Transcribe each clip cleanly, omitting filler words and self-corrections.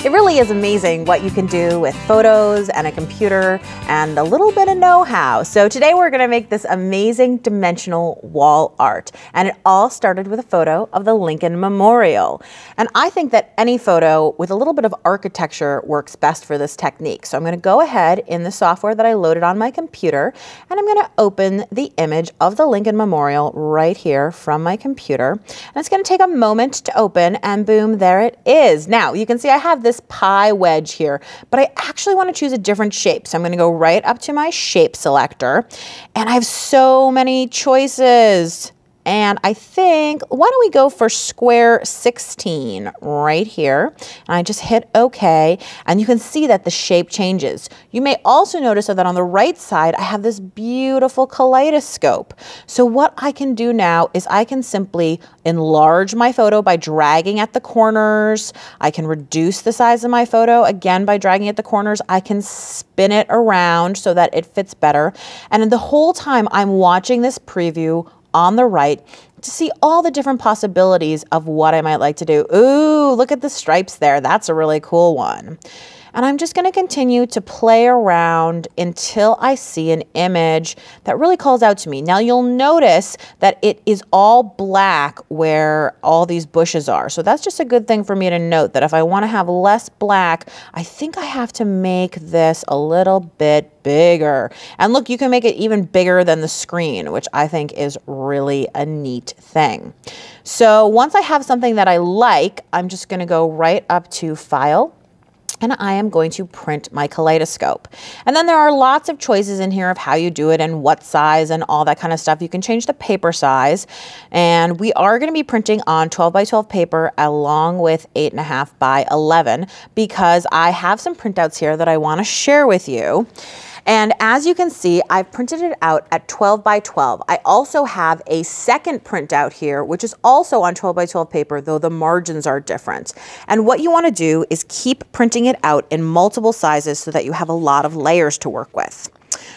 It really is amazing what you can do with photos and a computer and a little bit of know-how. So today we're going to make this amazing dimensional wall art. And it all started with a photo of the Lincoln Memorial. And I think that any photo with a little bit of architecture works best for this technique. So I'm going to go ahead in the software that I loaded on my computer, and I'm going to open the image of the Lincoln Memorial right here from my computer. And it's going to take a moment to open, and boom, there it is. Now you can see I have this pie wedge here, but I actually want to choose a different shape. So I'm going to go right up to my shape selector, and I have so many choices. And I think, why don't we go for square 16 right here? And I just hit OK, and you can see that the shape changes. You may also notice that on the right side, I have this beautiful kaleidoscope. So what I can do now is I can simply enlarge my photo by dragging at the corners. I can reduce the size of my photo, again, by dragging at the corners. I can spin it around so that it fits better. And the whole time I'm watching this preview on the right to see all the different possibilities of what I might like to do. Ooh, look at the stripes there. That's a really cool one. And I'm just going to continue to play around until I see an image that really calls out to me. Now you'll notice that it is all black where all these bushes are. So that's just a good thing for me to note, that if I want to have less black, I think I have to make this a little bit bigger. And look, you can make it even bigger than the screen, which I think is really a neat thing. So once I have something that I like, I'm just going to go right up to File, and I am going to print my kaleidoscope. And then there are lots of choices in here of how you do it and what size and all that kind of stuff. You can change the paper size. And we are going to be printing on 12 by 12 paper along with 8.5 by 11 because I have some printouts here that I want to share with you. And as you can see, I've printed it out at 12 by 12. I also have a second printout here, which is also on 12 by 12 paper, though the margins are different. And what you want to do is keep printing it out in multiple sizes so that you have a lot of layers to work with.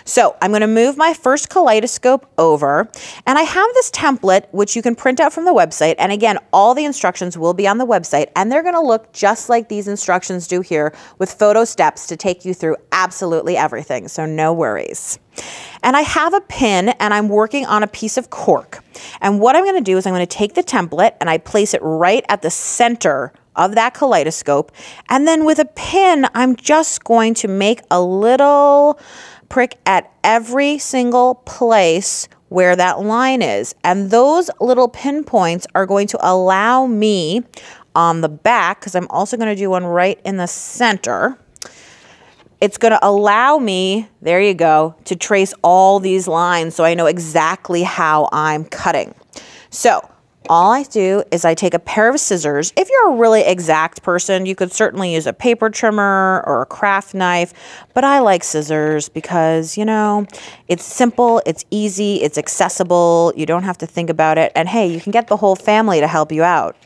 So I'm going to move my first kaleidoscope over, and I have this template which you can print out from the website. And again, all the instructions will be on the website, and they're going to look just like these instructions do here with photo steps to take you through absolutely everything. So no worries. And I have a pin, and I'm working on a piece of cork. And what I'm going to do is I'm going to take the template and I place it right at the center of that kaleidoscope. And then with a pin, I'm just going to make a little prick at every single place where that line is. And those little pinpoints are going to allow me on the back, because I'm also going to do one right in the center. It's going to allow me, there you go, to trace all these lines so I know exactly how I'm cutting. So all I do is I take a pair of scissors. If you're a really exact person, you could certainly use a paper trimmer or a craft knife, but I like scissors because, you know, it's simple, it's easy, it's accessible, you don't have to think about it, and hey, you can get the whole family to help you out.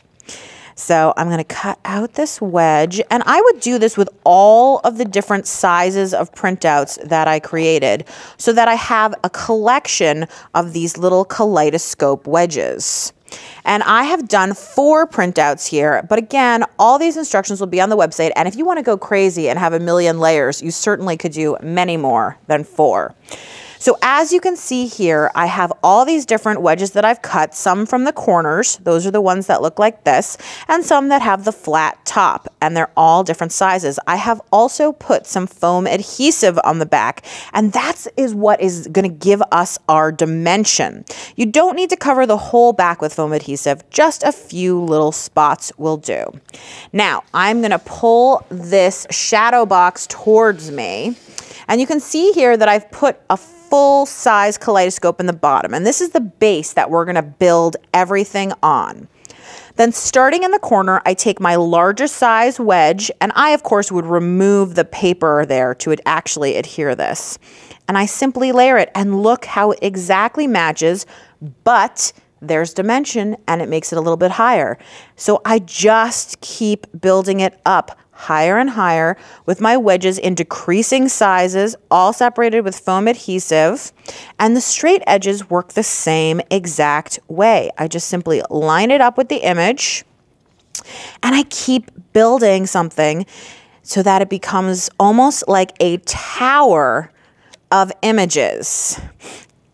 So I'm going to cut out this wedge, and I would do this with all of the different sizes of printouts that I created so that I have a collection of these little kaleidoscope wedges. And I have done 4 printouts here, but again, all these instructions will be on the website. And if you want to go crazy and have a million layers, you certainly could do many more than 4. So as you can see here, I have all these different wedges that I've cut, some from the corners, those are the ones that look like this, and some that have the flat top, and they're all different sizes. I have also put some foam adhesive on the back, and that is what is going to give us our dimension. You don't need to cover the whole back with foam adhesive, just a few little spots will do. Now, I'm going to pull this shadow box towards me, and you can see here that I've put a full-size kaleidoscope in the bottom, and this is the base that we're going to build everything on. Then starting in the corner, I take my largest size wedge, and I of course would remove the paper there to actually adhere this. And I simply layer it, and look how it exactly matches, but there's dimension and it makes it a little bit higher. So I just keep building it up higher and higher with my wedges in decreasing sizes, all separated with foam adhesive. And the straight edges work the same exact way. I just simply line it up with the image, And I keep building something so that it becomes almost like a tower of images.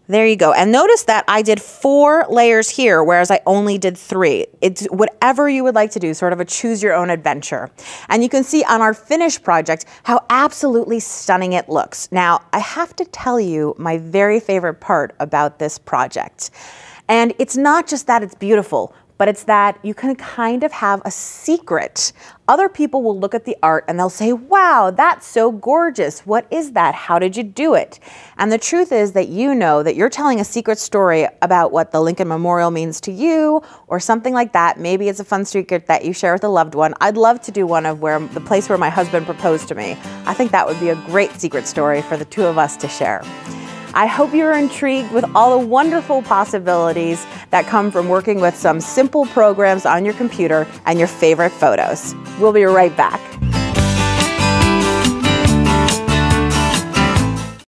There you go. And notice that I did 4 layers here, whereas I only did 3. It's whatever you would like to do, sort of a choose your own adventure. And you can see on our finished project how absolutely stunning it looks. Now, I have to tell you my very favorite part about this project. And it's not just that it's beautiful, but it's that you can kind of have a secret. Other people will look at the art and they'll say, wow, that's so gorgeous. What is that? How did you do it? And the truth is that you know that you're telling a secret story about what the Lincoln Memorial means to you or something like that. Maybe it's a fun secret that you share with a loved one. I'd love to do one of the place where my husband proposed to me. I think that would be a great secret story for the 2 of us to share. I hope you're intrigued with all the wonderful possibilities that come from working with some simple programs on your computer and your favorite photos. We'll be right back.